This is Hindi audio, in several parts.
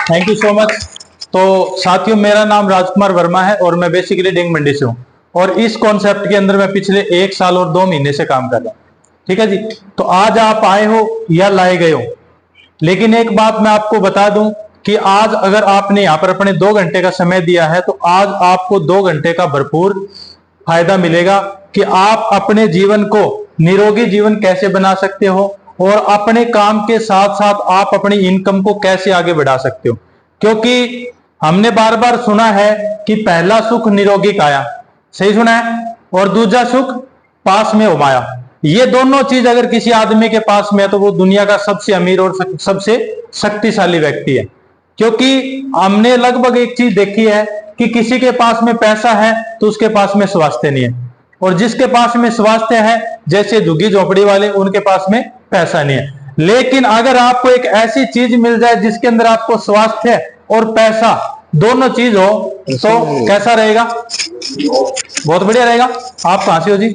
Thank you so much. तो साथियों, मेरा नाम राजकुमार वर्मा है और मैं बेसिकली डिंग मंडी से हूँ और इस कॉन्सेप्ट के अंदर मैं पिछले 1 साल और 2 महीने से काम कर रहा हूँ। ठीक है जी। तो आज आप आए हो या लाए गए हो, लेकिन एक बात मैं आपको बता दूं कि आज अगर आपने यहाँ पर अपने 2 घंटे का समय दिया है तो आज आपको 2 घंटे का भरपूर फायदा मिलेगा कि आप अपने जीवन को निरोगी जीवन कैसे बना सकते हो और अपने काम के साथ साथ आप अपनी इनकम को कैसे आगे बढ़ा सकते हो। क्योंकि हमने बार बार सुना है कि पहला सुख निरोगी काया, सही सुना है, और दूसरा सुख पास में हो माया। ये दोनों चीज अगर किसी आदमी के पास में है तो वो दुनिया का सबसे अमीर और सबसे शक्तिशाली व्यक्ति है। क्योंकि हमने लगभग एक चीज देखी है कि किसी के पास में पैसा है तो उसके पास में स्वास्थ्य नहीं है, और जिसके पास में स्वास्थ्य है, जैसे झुग्गी झोपड़ी वाले, उनके पास में पैसा नहीं है। लेकिन अगर आपको एक ऐसी चीज मिल जाए जिसके अंदर आपको स्वास्थ्य और पैसा दोनों चीज हो तो कैसा रहेगा? बहुत बढ़िया रहेगा। आप कहां से हो जी?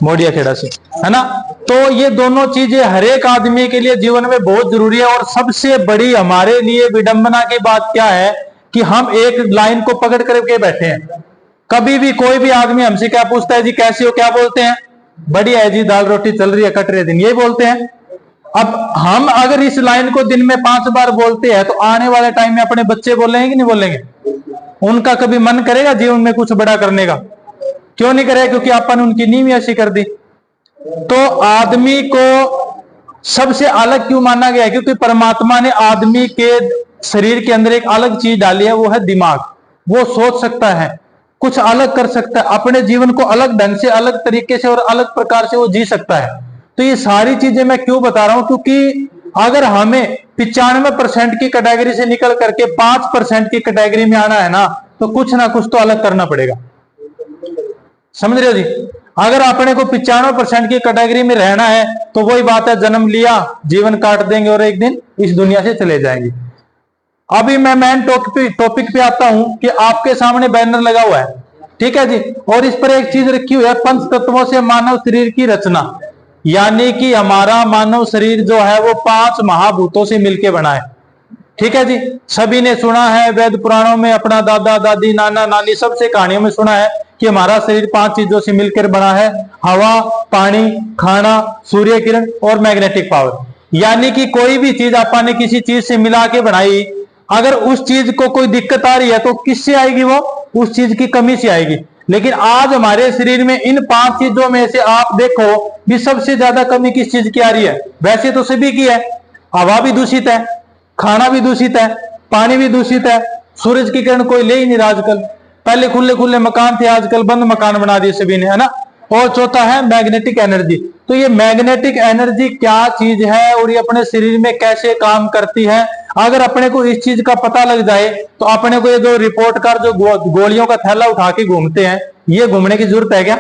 मोडिया खेड़ा से, है ना। तो ये दोनों चीजें हर एक आदमी के लिए जीवन में बहुत जरूरी है। और सबसे बड़ी हमारे लिए विडंबना की बात क्या है कि हम एक लाइन को पकड़ करके बैठे हैं। कभी भी कोई भी आदमी हमसे क्या पूछता है, जी कैसे हो, क्या बोलते हैं? बढ़िया है जी, दाल रोटी चल रही है, कट रहे दिन, यही बोलते हैं। अब हम अगर इस लाइन को दिन में 5 बार बोलते हैं तो आने वाले टाइम में अपने बच्चे बोलेंगे कि नहीं बोलेंगे? उनका कभी मन करेगा जीवन में कुछ बड़ा करने का? क्यों नहीं करेगा? क्योंकि अपन उनकी नींव ऐसी कर दी। तो आदमी को सबसे अलग क्यों माना गया है? क्योंकि परमात्मा ने आदमी के शरीर के अंदर एक अलग चीज डाली है, वो है दिमाग। वो सोच सकता है, कुछ अलग कर सकता है, अपने जीवन को अलग ढंग से, अलग तरीके से और अलग प्रकार से वो जी सकता है। तो ये सारी चीजें मैं क्यों बता रहा हूं? क्योंकि अगर हमें 95% की कैटेगरी से निकल करके 5% की कैटेगरी में आना है ना कुछ ना कुछ तो अलग करना पड़ेगा। समझ रहे हो जी? अगर अपने को 95% की कैटेगरी में रहना है तो वही बात है, जन्म लिया, जीवन काट देंगे और एक दिन इस दुनिया से चले जाएंगे। अभी मैं मेन टॉपिक पे आता हूं कि आपके सामने बैनर लगा हुआ है, ठीक है जी, और इस पर एक चीज रखी हुई है, पंच तत्वों से मानव शरीर की रचना। यानी कि हमारा मानव शरीर जो है वो 5 महाभूतों से मिलकर बना है। ठीक है जी। सभी ने सुना है, वेद पुराणों में अपना दादा दादी नाना नानी सबसे कहानियों में सुना है कि हमारा शरीर 5 चीजों से मिलकर बना है: हवा, पानी, खाना, सूर्य किरण और मैग्नेटिक पावर। यानी कि कोई भी चीज आपने ने किसी चीज से मिला के बनाई, अगर उस चीज को कोई दिक्कत आ रही है तो किससे आएगी? वो उस चीज की कमी से आएगी। लेकिन आज हमारे शरीर में इन 5 चीजों में से आप देखो भी सबसे ज्यादा कमी किस चीज की आ रही है? वैसे तो सभी की है, हवा भी दूषित है, खाना भी दूषित है, पानी भी दूषित है, सूरज की किरण कोई ले ही नहीं रहा आजकल। पहले खुले खुले मकान थे, आजकल बंद मकान बना दिए सभी ने, है ना। और चौथा है मैग्नेटिक एनर्जी। तो ये मैग्नेटिक एनर्जी क्या चीज है और ये अपने शरीर में कैसे काम करती है, अगर अपने को इस चीज का पता लग जाए तो अपने को ये जो रिपोर्ट कर जो गोलियों का थैला उठा के घूमते हैं, ये घूमने की जरूरत है क्या?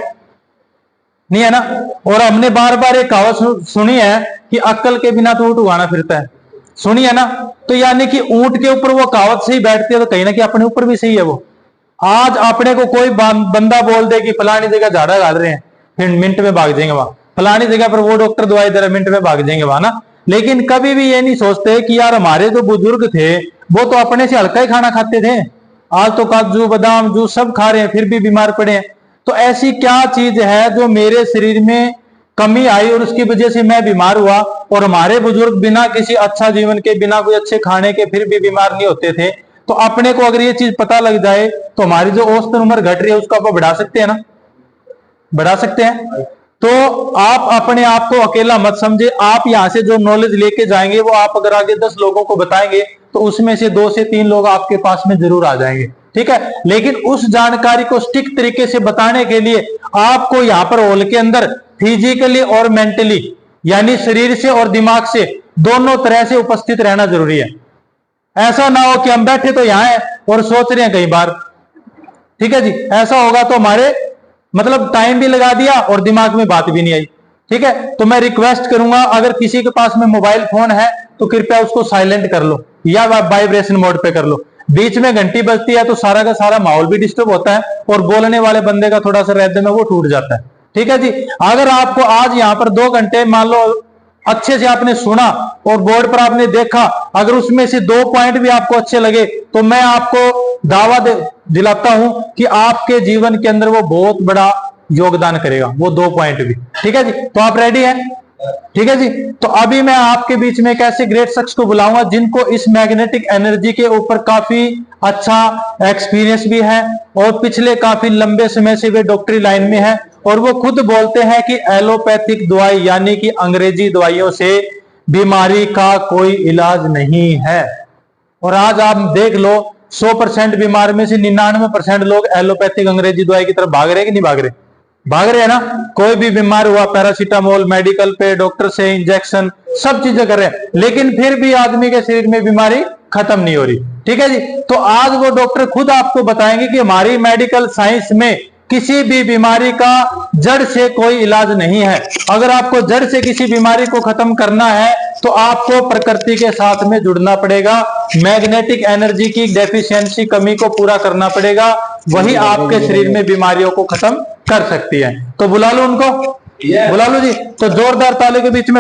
नहीं है ना। और हमने बार बार एक कहावत सुनी है कि अक्ल के बिना तो ऊंट उगाना फिरता है, सुनी है ना। तो यानी कि ऊंट के ऊपर वो कहावत सही बैठती है तो कहीं ना कहीं अपने ऊपर भी सही है वो। आज अपने को कोई बंदा बोल दे कि फलानी जगह झाड़ा डाल रहे हैं, फिर मिनट में भाग जाएंगे वहां। फलानी जगह पर वो डॉक्टर दवाई दे रहे, मिनट में भाग जाएंगे वहां ना। लेकिन कभी भी ये नहीं सोचते कि यार हमारे जो बुजुर्ग थे वो तो अपने से हल्का ही खाना खाते थे, आज तो काजू बादाम जूस सब खा रहे हैं फिर भी बीमार पड़े हैं। तो ऐसी क्या चीज है जो मेरे शरीर में कमी आई और उसकी वजह से मैं बीमार हुआ? और हमारे बुजुर्ग बिना किसी अच्छा जीवन के, बिना कोई अच्छे खाने के फिर भी बीमार नहीं होते थे। तो अपने को अगर ये चीज पता लग जाए तो हमारी जो औसतन उम्र घट रही है उसको आप बढ़ा सकते हैं ना, बढ़ा सकते हैं। तो आप अपने आप को अकेला मत समझे। आप यहां से जो नॉलेज लेके जाएंगे वो आप अगर आगे 10 लोगों को बताएंगे तो उसमें से 2 से 3 लोग आपके पास में जरूर आ जाएंगे, ठीक है। लेकिन उस जानकारी को स्टिक तरीके से बताने के लिए आपको यहां पर हॉल के अंदर फिजिकली और मेंटली, यानी शरीर से और दिमाग से दोनों तरह से उपस्थित रहना जरूरी है। ऐसा ना हो कि हम बैठे तो यहां है और सोच रहे हैं कई बार, ठीक है जी। ऐसा होगा तो हमारे मतलब टाइम भी लगा दिया और दिमाग में बात भी नहीं आई, ठीक है। तो मैं रिक्वेस्ट करूंगा, अगर किसी के पास में मोबाइल फोन है तो कृपया उसको साइलेंट कर लो या वाइब्रेशन मोड पे कर लो। बीच में घंटी बजती है तो सारा का सारा माहौल भी डिस्टर्ब होता है और बोलने वाले बंदे का थोड़ा सा रहते में वो टूट जाता है, ठीक है जी। अगर आपको आज यहाँ पर 2 घंटे मान लो अच्छे से आपने सुना और बोर्ड पर आपने देखा, अगर उसमें से 2 पॉइंट भी आपको अच्छे लगे तो मैं आपको दावा दिलाता हूं कि आपके जीवन के अंदर वो बहुत बड़ा योगदान करेगा, वो 2 पॉइंट भी। ठीक है जी, तो आप रेडी हैं? ठीक है जी, तो अभी मैं आपके बीच में एक ऐसे ग्रेट शख्स को बुलाऊंगा जिनको इस मैग्नेटिक एनर्जी के ऊपर काफी अच्छा एक्सपीरियंस भी है और पिछले काफी लंबे समय से वे डॉक्टरी लाइन में है, और वो खुद बोलते हैं कि एलोपैथिक दवाई यानी कि अंग्रेजी दवाइयों से बीमारी का कोई इलाज नहीं है। और आज आप देख लो 100% बीमार में से 99% लोग एलोपैथिक अंग्रेजी दवाई की तरफ भाग रहे हैं कि नहीं भाग रहे? भाग रहे हैं ना। कोई भी बीमार हुआ पैरासीटामोल, मेडिकल पे, डॉक्टर से इंजेक्शन, सब चीजें कर रहे हैं, लेकिन फिर भी आदमी के शरीर में बीमारी खत्म नहीं हो रही। ठीक है जी, तो आज वो डॉक्टर खुद आपको बताएंगे कि हमारी मेडिकल साइंस में किसी भी बीमारी का जड़ से कोई इलाज नहीं है। अगर आपको जड़ से किसी बीमारी को खत्म करना है तो आपको प्रकृति के साथ में जुड़ना पड़ेगा, मैग्नेटिक एनर्जी की डेफिशिएंसी कमी को पूरा करना पड़ेगा, वही आपके शरीर में बीमारियों को खत्म कर सकती है। तो बुला लो उनको, बुला लो जी। तो जोरदार ताली के बीच में